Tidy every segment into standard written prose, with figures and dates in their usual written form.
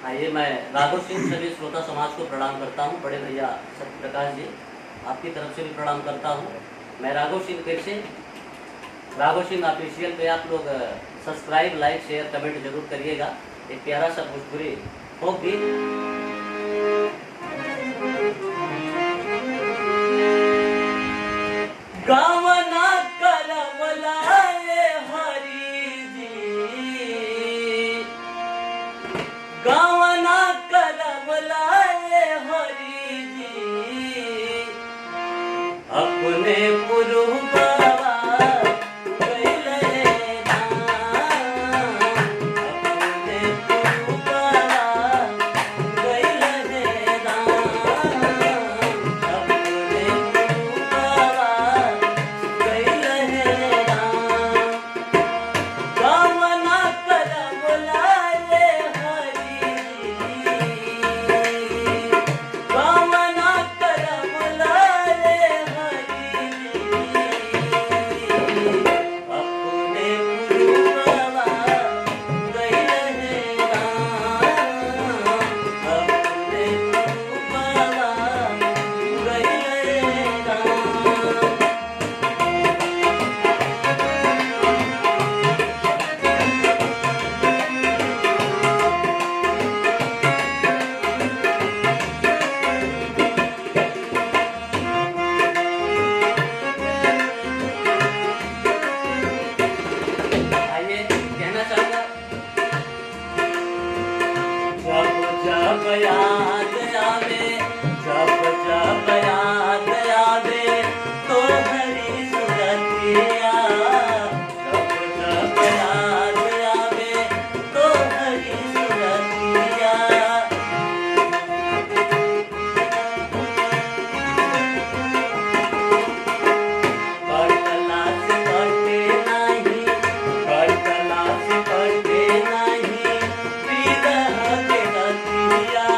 आइए, मैं राघव सिंह सभी श्रोता समाज को प्रणाम करता हूँ। बड़े भैया सत्य प्रकाश जी, आपकी तरफ से भी प्रणाम करता हूँ। मैं राघव सिंह फिर से, राघव सिंह ऑफिशियल पे आप लोग सब्सक्राइब, लाइक, शेयर, कमेंट जरूर करिएगा। एक प्यारा सा भोजपुरी फोक गीत। गावना करवला हरी जी, गावना करवला हरी जी, अपने पुरुबा याद आवे, जब जब याद आवे तो हरी सुरतिया, जब जब याद आवे तो हरी सुरतिया। कटला से कटे नहीं, कटला से कटे नहीं, विरह के रतिया।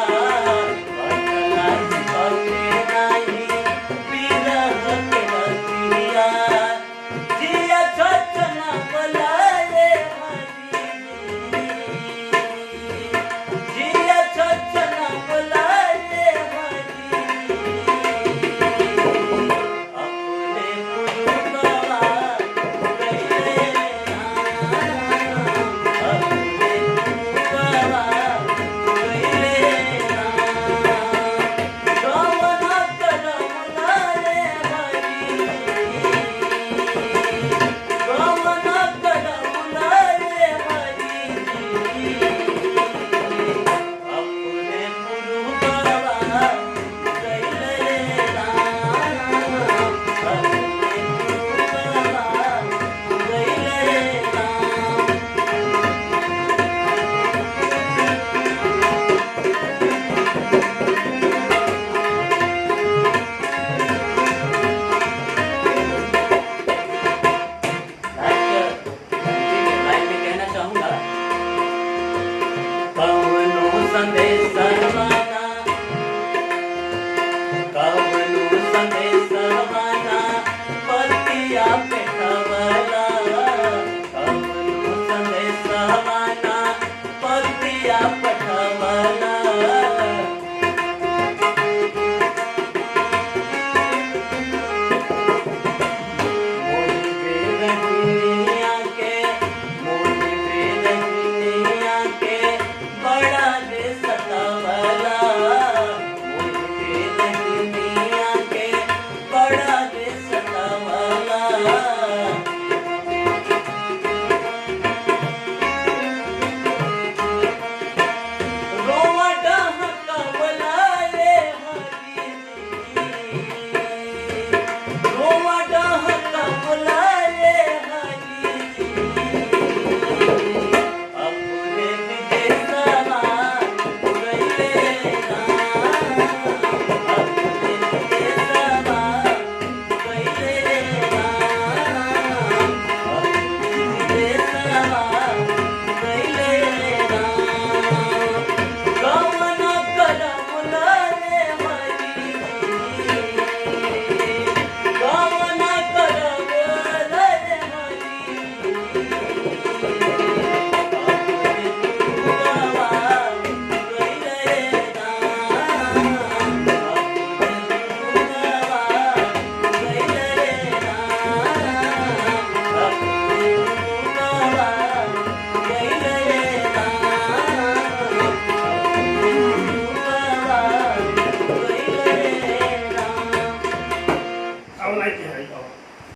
Sunday